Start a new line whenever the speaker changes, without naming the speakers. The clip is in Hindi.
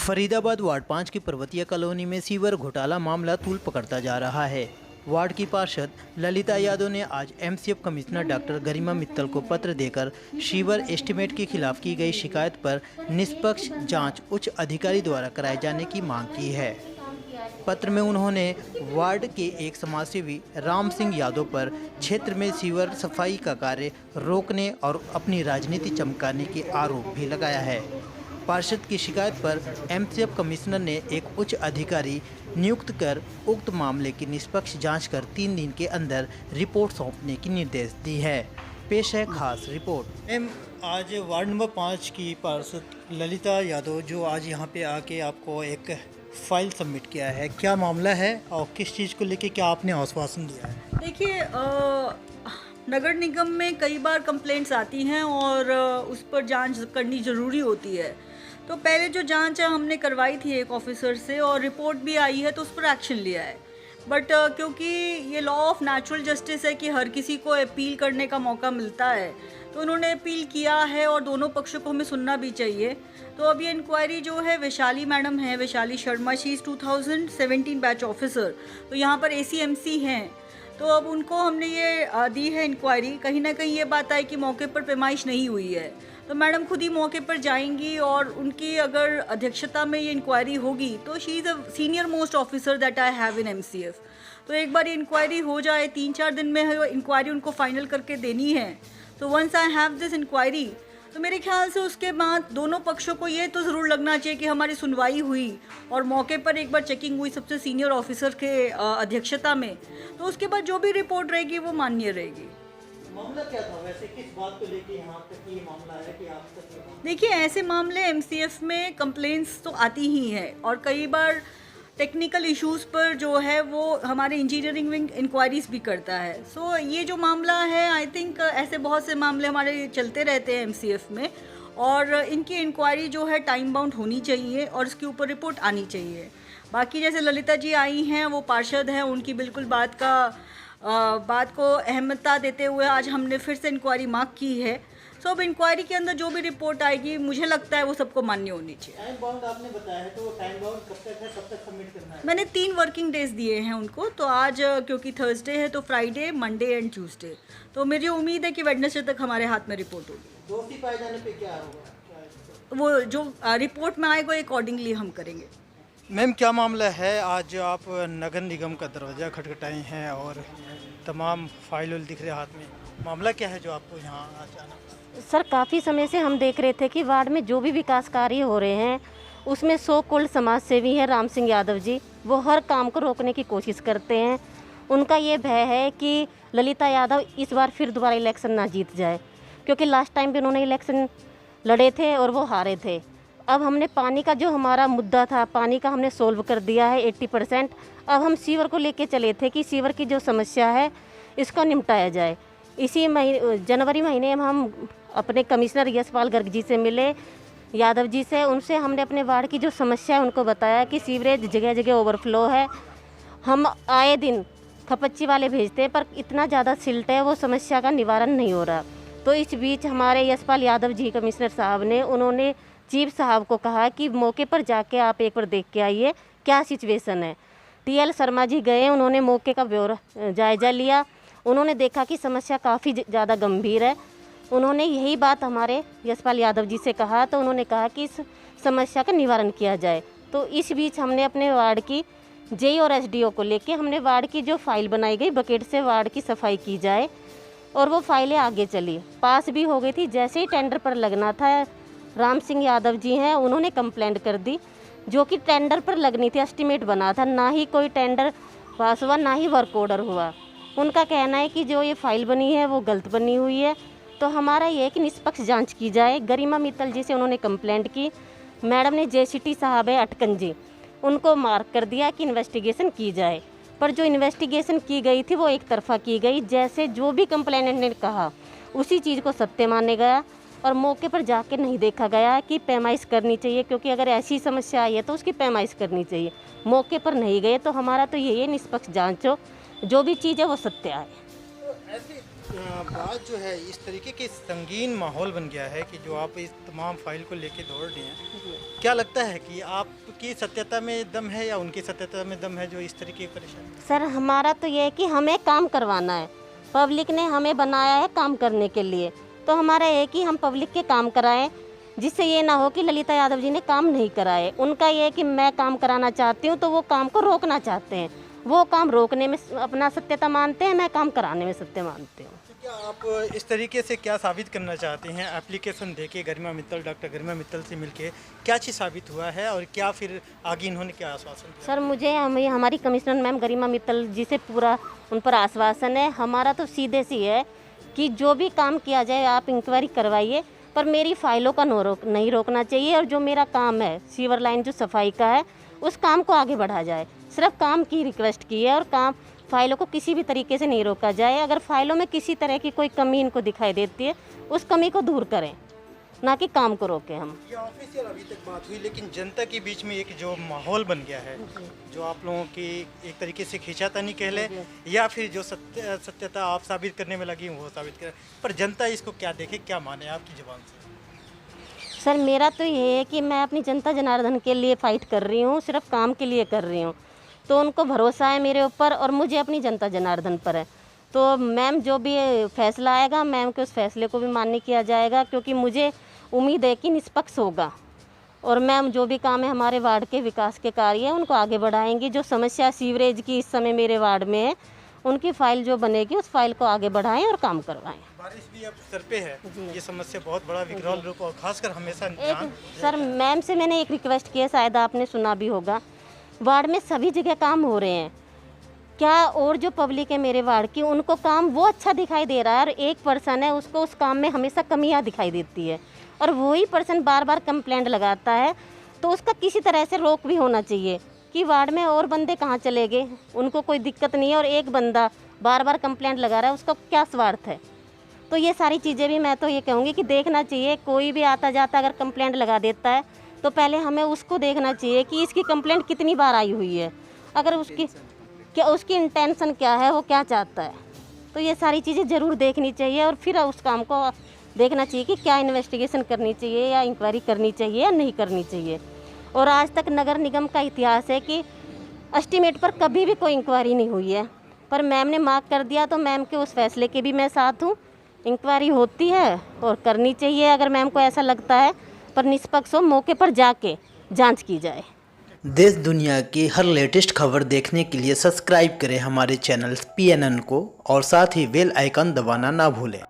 फरीदाबाद वार्ड 5 की पर्वतीय कॉलोनी में सीवर घोटाला मामला तूल पकड़ता जा रहा है। वार्ड की पार्षद ललिता यादव ने आज एमसीएफ कमिश्नर डॉक्टर गरिमा मित्तल को पत्र देकर सीवर एस्टीमेट के खिलाफ की गई शिकायत पर निष्पक्ष जांच उच्च अधिकारी द्वारा कराए जाने की मांग की है। पत्र में उन्होंने वार्ड के एक समाजसेवी राम सिंह यादव पर क्षेत्र में सीवर सफाई का कार्य रोकने और अपनी राजनीति चमकाने के आरोप भी लगाया है। पार्षद की शिकायत पर एमसीएफ कमिश्नर ने एक उच्च अधिकारी नियुक्त कर उक्त मामले की निष्पक्ष जांच कर 3 दिन के अंदर रिपोर्ट सौंपने की निर्देश दी है। पेश है खास रिपोर्ट। मैम, आज वार्ड नंबर 5 की पार्षद ललिता यादव जो आज यहाँ पे आके आपको एक फाइल सबमिट किया है, क्या मामला है और किस चीज़ को लेके क्या आपने आश्वासन दिया है?
देखिए, नगर निगम में कई बार कंप्लेंट्स आती हैं और उस पर जांच करनी ज़रूरी होती है। तो पहले जो जांच है हमने करवाई थी एक ऑफिसर से और रिपोर्ट भी आई है तो उस पर एक्शन लिया है। बट क्योंकि ये लॉ ऑफ नेचुरल जस्टिस है कि हर किसी को अपील करने का मौका मिलता है, तो उन्होंने अपील किया है और दोनों पक्षों को हमें सुनना भी चाहिए। तो अब ये इंक्वायरी जो है वैशाली मैडम है, Vaishali Sharma, she is 2017 batch officer, तो यहाँ पर ACMC हैं, तो अब उनको हमने ये दी है इंक्वायरी। कहीं ना कहीं ये बात आई कि मौके पर पैमाइश नहीं हुई है, तो मैडम खुद ही मौके पर जाएंगी और उनकी अगर अध्यक्षता में ये इंक्वायरी होगी तो she is a senior most officer that I have in MCF। तो एक बार ये इंक्वायरी हो जाए, 3-4 दिन में इंक्वायरी उनको फाइनल करके देनी है। तो once I have this inquiry, तो मेरे ख्याल से उसके बाद दोनों पक्षों को ये तो ज़रूर लगना चाहिए कि हमारी सुनवाई हुई और मौके पर एक बार चेकिंग हुई सबसे सीनियर ऑफिसर के अध्यक्षता में, तो उसके बाद जो भी रिपोर्ट रहेगी वो मान्य रहेगी।
मामला क्या था वैसे, किस बात को लेके यहाँ तक ये मामला है कि आप तक?
देखिए, ऐसे मामले MCF में कंप्लेंट्स तो आती ही हैं और कई बार टेक्निकल इश्यूज़ पर जो है वो हमारे इंजीनियरिंग विंग इंक्वायरीज भी करता है। सो ये जो मामला है, आई थिंक ऐसे बहुत से मामले हमारे चलते रहते हैं MCF में, और इनकी इंक्वायरी जो है टाइम बाउंड होनी चाहिए और इसके ऊपर रिपोर्ट आनी चाहिए। बाकी जैसे ललिता जी आई हैं, वो पार्षद हैं, उनकी बिल्कुल बात को अहमियता देते हुए आज हमने फिर से इंक्वायरी मांग की है। सो अब इंक्वायरी के अंदर जो भी रिपोर्ट आएगी मुझे लगता है वो सबको मान्य होनी चाहिए।
टाइम बाउंड आपने बताया है, तो टाइम बाउंड कब तक है, कब तक सबमिट करना है?
मैंने 3 वर्किंग डेज दिए हैं उनको, तो आज क्योंकि थर्सडे है तो फ्राइडे, मंडे एंड ट्यूसडे, तो मेरी उम्मीद है कि वेडनेसडे तक हमारे हाथ में रिपोर्ट होगी।
दोषी पाए जाने पे क्या होगा?
वो जो रिपोर्ट में आएगा अकॉर्डिंगली हम करेंगे।
मैम, क्या मामला है? आज आप नगर निगम का दरवाज़ा खटखटाए हैं और तमाम फाइल दिख रहे हाथ में, मामला क्या है जो आपको यहाँ आज आना?
सर, काफ़ी समय से हम देख रहे थे कि वार्ड में जो भी विकास कार्य हो रहे हैं उसमें सो कॉल्ड समाज सेवी हैं राम सिंह यादव जी, वो हर काम को रोकने की कोशिश करते हैं। उनका ये भय है कि ललिता यादव इस बार फिर दोबारा इलेक्शन ना जीत जाए, क्योंकि लास्ट टाइम भी उन्होंने इलेक्शन लड़े थे और वो हारे थे। अब हमने पानी का जो हमारा मुद्दा था, पानी का हमने सोल्व कर दिया है 80%। अब हम सीवर को लेके चले थे कि सीवर की जो समस्या है इसको निपटाया जाए। इसी जनवरी महीने में हम अपने कमिश्नर यशपाल गर्ग जी से मिले, यादव जी से। उनसे हमने अपने वार्ड की जो समस्या है उनको बताया कि सीवरेज जगह जगह ओवरफ्लो है। हम आए दिन खपच्ची वाले भेजते हैं पर इतना ज़्यादा सिल्ट है, वो समस्या का निवारण नहीं हो रहा। तो इस बीच हमारे यशपाल यादव जी कमिश्नर साहब ने, उन्होंने चीफ साहब को कहा कि मौके पर जाके आप एक बार देख के आइए क्या सिचुएशन है। TL शर्मा जी गए, उन्होंने मौके का ब्यौरा जायज़ा लिया। उन्होंने देखा कि समस्या काफ़ी ज़्यादा गंभीर है। उन्होंने यही बात हमारे यशपाल यादव जी से कहा, तो उन्होंने कहा कि इस समस्या का निवारण किया जाए। तो इस बीच हमने अपने वार्ड की JE और SDO को लेके हमने वार्ड की जो फाइल बनाई गई बकेट से वार्ड की सफाई की जाए, और वो फाइलें आगे चली, पास भी हो गई थी। जैसे ही टेंडर पर लगना था, राम सिंह यादव जी हैं, उन्होंने कंप्लेंट कर दी। जो कि टेंडर पर लगनी थी, एस्टीमेट बना था, ना ही कोई टेंडर पास हुआ, ना ही वर्क ऑर्डर हुआ। उनका कहना है कि जो ये फाइल बनी है वो गलत बनी हुई है। तो हमारा ये है कि निष्पक्ष जांच की जाए। गरिमा मित्तल जी से उन्होंने कंप्लेंट की, मैडम ने JCT साहब है अटकन जी, उनको मार्क कर दिया कि इन्वेस्टिगेशन की जाए। पर जो इन्वेस्टिगेशन की गई थी वो एक तरफा की गई। जैसे जो भी कंप्लेनेंट ने कहा उसी चीज़ को सत्य माने गया और मौके पर जाके नहीं देखा गया कि पैमाइश करनी चाहिए, क्योंकि अगर ऐसी समस्या आई है तो उसकी पैमाइश करनी चाहिए। मौके पर नहीं गए, तो हमारा तो यही है निष्पक्ष जांच हो, जो भी चीज़ है वो सत्य आए।
तो ऐसे बात जो है इस तरीके के संगीन माहौल बन गया है कि जो आप इस तमाम फाइल को लेके दौड़ रहे हैं, क्या लगता है कि आपकी सत्यता में दम है या उनकी सत्यता में दम है जो इस तरीके की परेशानी?
सर हमारा तो ये है कि हमें काम करवाना है, पब्लिक ने हमें बनाया है काम करने के लिए, तो हमारा ये है कि हम पब्लिक के काम कराएं, जिससे ये ना हो कि ललिता यादव जी ने काम नहीं कराए। उनका ये है कि मैं काम कराना चाहती हूँ तो वो काम को रोकना चाहते हैं, वो काम रोकने में अपना सत्यता मानते हैं, मैं काम कराने में सत्य मानती हूँ।
तो क्या आप इस तरीके से क्या साबित करना चाहते हैं? एप्लीकेशन देके गरिमा मित्तल, डॉक्टर गरिमा मित्तल से मिलके क्या चीज़ साबित हुआ है और क्या फिर आगे इन्होंने क्या आश्वासन दिया?
सर मुझे हमारी कमिश्नर मैम गरिमा मित्तल जी से पूरा उन पर आश्वासन है। हमारा तो सीधे सी है कि जो भी काम किया जाए आप इंक्वायरी करवाइए, पर मेरी फाइलों का नहीं रोकना चाहिए, और जो मेरा काम है सीवर लाइन जो सफाई का है उस काम को आगे बढ़ा जाए। सिर्फ काम की रिक्वेस्ट की है और काम फाइलों को किसी भी तरीके से नहीं रोका जाए। अगर फाइलों में किसी तरह की कोई कमी इनको दिखाई देती है उस कमी को दूर करें, ना कि काम को रोकें हम।
ये ऑफिशियल अभी तक बात हुई, लेकिन जनता के बीच में एक जो माहौल बन गया है, जो आप लोगों की एक तरीके से खींचातानी कह लें या फिर जो सत्यता आप साबित करने में लगी वो साबित करें, पर जनता इसको क्या देखे, क्या माने आपकी जुबान से?
सर मेरा तो ये है कि मैं अपनी जनता जनार्दन के लिए फ़ाइट कर रही हूँ, सिर्फ काम के लिए कर रही हूँ, तो उनको भरोसा है मेरे ऊपर और मुझे अपनी जनता जनार्दन पर है। तो मैम जो भी फैसला आएगा मैम के उस फैसले को भी मान्य किया जाएगा, क्योंकि मुझे उम्मीद है कि निष्पक्ष होगा, और मैम जो भी काम है हमारे वार्ड के विकास के कार्य हैं उनको आगे बढ़ाएंगी। जो समस्या सीवरेज की इस समय मेरे वार्ड में है उनकी फाइल जो बनेगी उस फाइल को आगे बढ़ाएं और काम करवाएं।
बारिश भी अब सर पे है, ये समस्या बहुत बड़ा विकराल रूप और खासकर हमेशा
एक सर मैम से मैंने एक रिक्वेस्ट किया, शायद आपने सुना भी होगा, वार्ड में सभी जगह काम हो रहे हैं क्या, और जो पब्लिक है मेरे वार्ड की उनको काम वो अच्छा दिखाई दे रहा है, और एक पर्सन है उसको उस काम में हमेशा कमियां दिखाई देती है, और वही पर्सन बार बार कंप्लेंट लगाता है, तो उसका किसी तरह से रोक भी होना चाहिए कि वार्ड में और बंदे कहाँ चले गए, उनको कोई दिक्कत नहीं है और एक बंदा बार बार कंप्लेंट लगा रहा है, उसका क्या स्वार्थ है। तो ये सारी चीज़ें भी मैं तो ये कहूँगी कि देखना चाहिए, कोई भी आता जाता अगर कंप्लेंट लगा देता है तो पहले हमें उसको देखना चाहिए कि इसकी कंप्लेंट कितनी बार आई हुई है, अगर उसकी इंटेंशन क्या है, वो क्या चाहता है, तो ये सारी चीज़ें ज़रूर देखनी चाहिए, और फिर उस काम को देखना चाहिए कि क्या इन्वेस्टिगेशन करनी चाहिए या इंक्वायरी करनी चाहिए या नहीं करनी चाहिए। और आज तक नगर निगम का इतिहास है कि एस्टीमेट पर कभी भी कोई इंक्वायरी नहीं हुई है, पर मैम ने मार्क कर दिया तो मैम के उस फैसले के भी मैं साथ हूँ। इंक्वायरी होती है और करनी चाहिए अगर मैम को ऐसा लगता है, पर निष्पक्ष हो, मौके पर जाके जांच की जाए।
देश दुनिया की हर लेटेस्ट खबर देखने के लिए सब्सक्राइब करें हमारे चैनल PNN को और साथ ही बेल आइकन दबाना ना भूलें।